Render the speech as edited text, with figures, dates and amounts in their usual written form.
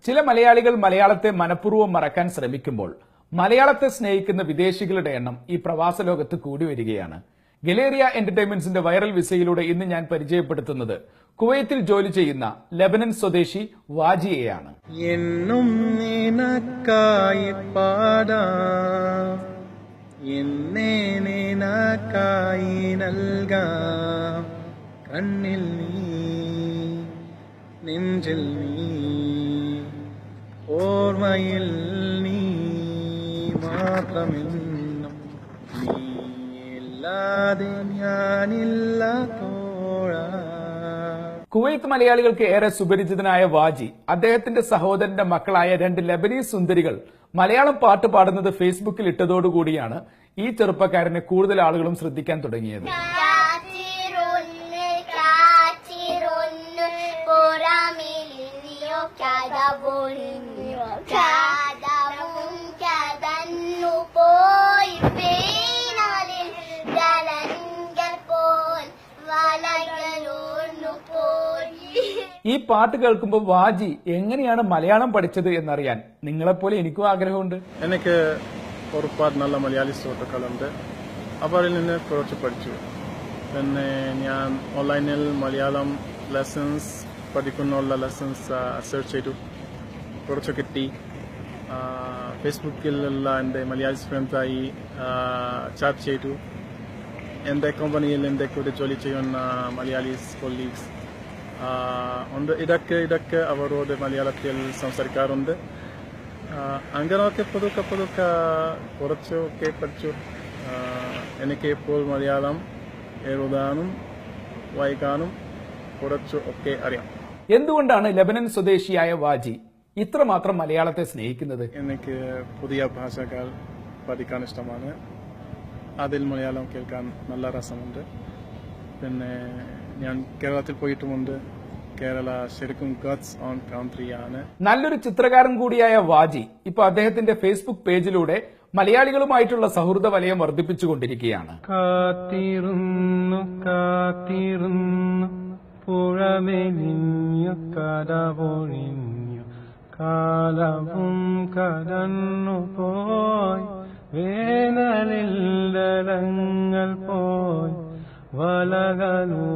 ചില മലയാളികൾ മലയാളത്തെ മനഃപൂർവ്വം മറക്കാൻ ശ്രമിക്കുമ്പോൾ മലയാളത്തെ സ്നേഹിക്കുന്ന വിദേശികളുടെ എണ്ണം ഈ പ്രവാസ ലോകത്ത് കൂടി വരികയാണ്. ഗലേറിയ എന്റർടൈൻമെന്റ്സിന്റെ വൈറൽ വിസയിലൂടെ ഇന്ന് ഞാൻ പരിചയപ്പെടുത്തുന്നത് കുവൈത്തിൽ ജോലി ചെയ്യുന്ന ലെബനൻ സ്വദേശി വാജിയെയാണ്. എന്നും നിനക്കായി പാടാം, എന്നെ നിനക്കായി നൽകാം, കണ്ണിൽ നീ, നെഞ്ചിൽ നീ, ഓർമ്മയിൽ നീ മാത്രമെന്നും, നീയില്ലാതെ ഞാനില്ല തോഴാ. കുവൈത്ത് മലയാളികൾക്ക് ഏറെ സുപരിചിതനായ വാജി അദ്ദേഹത്തിന്റെ സഹോദരന്റെ മക്കളായ 2 ലെബനീസ് സുന്ദരികൾ മലയാളം പാട്ട് പാടുന്നത് ഫേസ്ബുക്കിൽ ഇട്ടതോടുകൂടിയാണ് ഈ ചെറുപ്പക്കാരനെ കൂടുതൽ ആളുകളും ശ്രദ്ധിക്കാൻ തുടങ്ങിയത്. ഈ പാട്ട് കേൾക്കുമ്പോൾ വാജി എങ്ങനെയാണ് മലയാളം പഠിച്ചത് എന്നറിയാൻ നിങ്ങളെപ്പോലെ എനിക്കും ആഗ്രഹമുണ്ട്. എനിക്ക് ഒരുപാട് നല്ല മലയാളി സുഹൃത്തുക്കളുണ്ട്, അവരിൽ നിന്ന് കുറച്ച് പഠിച്ചു. പിന്നെ ഞാൻ ഓൺലൈനിൽ മലയാളം ലെസൺസ് പഠിക്കുന്നുള്ള ലെസൺസ് സെർച്ച് ചെയ്തു, കുറച്ച് കിട്ടി. ഫേസ്ബുക്കിലുള്ള എൻ്റെ മലയാളി ഫ്രണ്ട്സായി ചാറ്റ് ചെയ്തു. എൻ്റെ കമ്പനിയിൽ എൻ്റെ കൂടെ ജോലി ചെയ്യുന്ന മലയാളീസ് കൊളീഗ്സ് ഉണ്ട്. ഇടയ്ക്ക് അവരോട് മലയാളത്തിൽ സംസാരിക്കാറുണ്ട്. അങ്ങനെയൊക്കെ പതുക്കെ കുറച്ചൊക്കെ പഠിച്ചു. എനിക്ക് ഇപ്പോൾ മലയാളം എഴുതാനും വായിക്കാനും കുറച്ച് ഒക്കെ അറിയാം. എന്തുകൊണ്ടാണ് ലെബനൻ സ്വദേശിയായ വാജി ഇത്രമാത്രം മലയാളത്തെ സ്നേഹിക്കുന്നത്? എനിക്ക് പുതിയ ഭാഷകൾ പഠിക്കാൻ ഇഷ്ടമാണ്. അതിൽ മലയാളം കേൾക്കാൻ നല്ല രസമുണ്ട്. പിന്നെ ഞാൻ കേരളത്തിൽ പോയിട്ടുമുണ്ട്. കേരള ശരിക്കും ഗഡ്സ് ഓൺ കൺട്രിയാണ്. നല്ലൊരു ചിത്രകാരൻ കൂടിയായ വാജി ഇപ്പൊ അദ്ദേഹത്തിന്റെ ഫേസ്ബുക്ക് പേജിലൂടെ മലയാളികളുമായിട്ടുള്ള സൗഹൃദ വലയം വർദ്ധിപ്പിച്ചുകൊണ്ടിരിക്കുകയാണ്. കാത്തിരുന്നു പുഴമെലിഞ്ഞു കടപൊഴിഞ്ഞു കാലവും കടന്നു പോയി, വേനലിൽ ദളങ്ങൾ പോയി, വലകളൂ